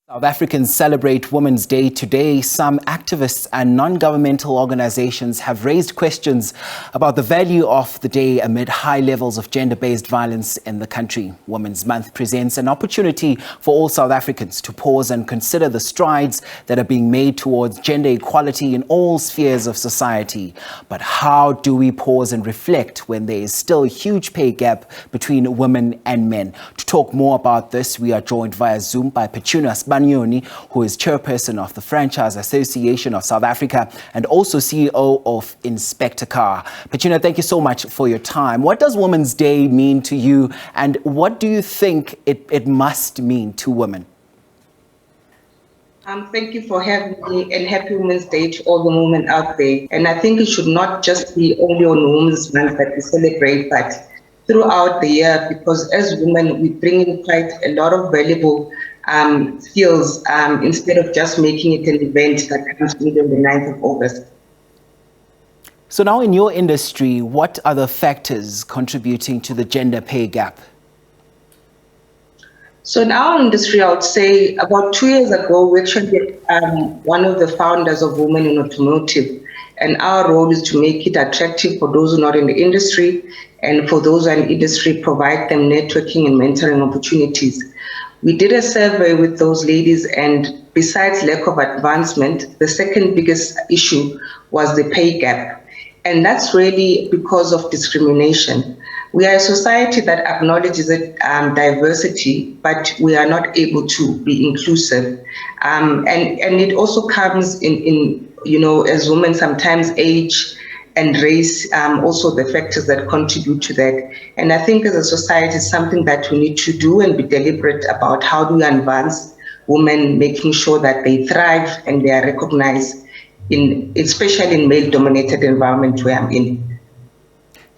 South Africans celebrate Women's Day today. Some activists and non-governmental organizations have raised questions about the value of the day amid high levels of gender-based violence in the country. Women's Month presents an opportunity for all South Africans to pause and consider the strides that are being made towards gender equality in all spheres of society. But how do we pause and reflect when there is still a huge pay gap between women and men? To talk more about this, we are joined via Zoom by Pertunia Sibanyoni, who is Chairperson of the Franchise Association of South Africa and also CEO of InspectaCar. Pertunia, thank you so much for your time. What does Women's Day mean to you, and what do you think it must mean to women? Thank you for having me, and happy Women's Day to all the women out there. And I think it should not just be only on Women's Month that we celebrate, but throughout the year, because as women, we bring in quite a lot of valuable skills instead of just making it an event that comes in on the 9th of August. So now in your industry, what are the factors contributing to the gender pay gap? So in our industry, I would say about 2 years ago, we actually one of the founders of Women in Automotive. And our role is to make it attractive for those who are not in the industry, and for those who are in the industry, provide them networking and mentoring opportunities. We did a survey with those ladies, and besides lack of advancement, the second biggest issue was the pay gap. And that's really because of discrimination. We are a society that acknowledges diversity, but we are not able to be inclusive. And it also comes in, you know, as women, sometimes age and race, also the factors that contribute to that. And I think as a society, it's something that we need to do and be deliberate about how do we advance women, making sure that they thrive and they are recognized, especially in male-dominated environment where I'm in.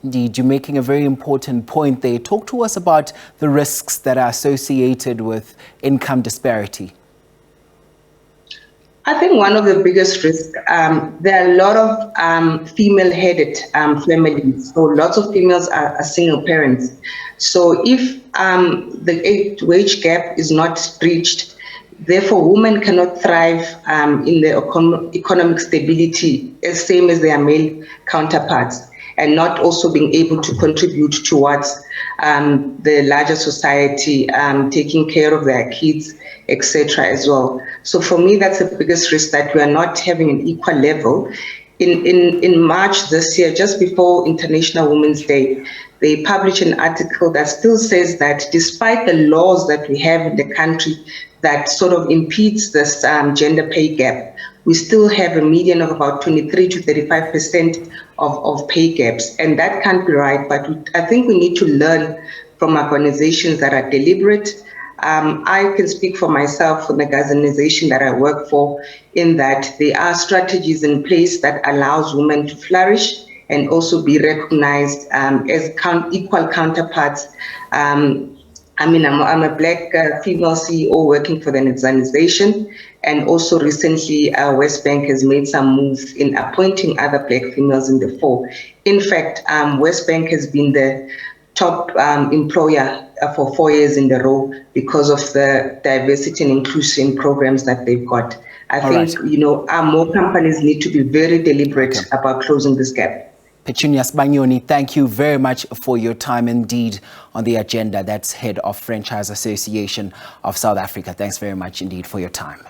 Indeed, you're making a very important point there. Talk to us about the risks that are associated with income disparity. I think one of the biggest risks, there are a lot of female-headed families. So lots of females are single parents. So if the wage gap is not breached, therefore women cannot thrive in the economic stability as same as their male counterparts, and not also being able to contribute towards the larger society, taking care of their kids, etc. as well. So for me, that's the biggest risk, that we are not having an equal level. In March this year, just before International Women's Day, they published an article that still says that despite the laws that we have in the country that sort of impedes this gender pay gap, we still have a median of about 23 to 35% of pay gaps. And that can't be right, but I think we need to learn from organizations that are deliberate. I can speak for myself, for the organization that I work for, in that there are strategies in place that allows women to flourish and also be recognized as equal counterparts. I'm a Black female CEO working for the organization, and also recently West Bank has made some moves in appointing other Black females in the fore. In fact, West Bank has been the top employer for 4 years in a row because of the diversity and inclusion programs that they've got. I think, you know, more companies need to be very deliberate about closing this gap. Pertunia Sibanyoni, thank you very much for your time indeed on the agenda. That's Head of Franchise Association of South Africa. Thanks very much indeed for your time.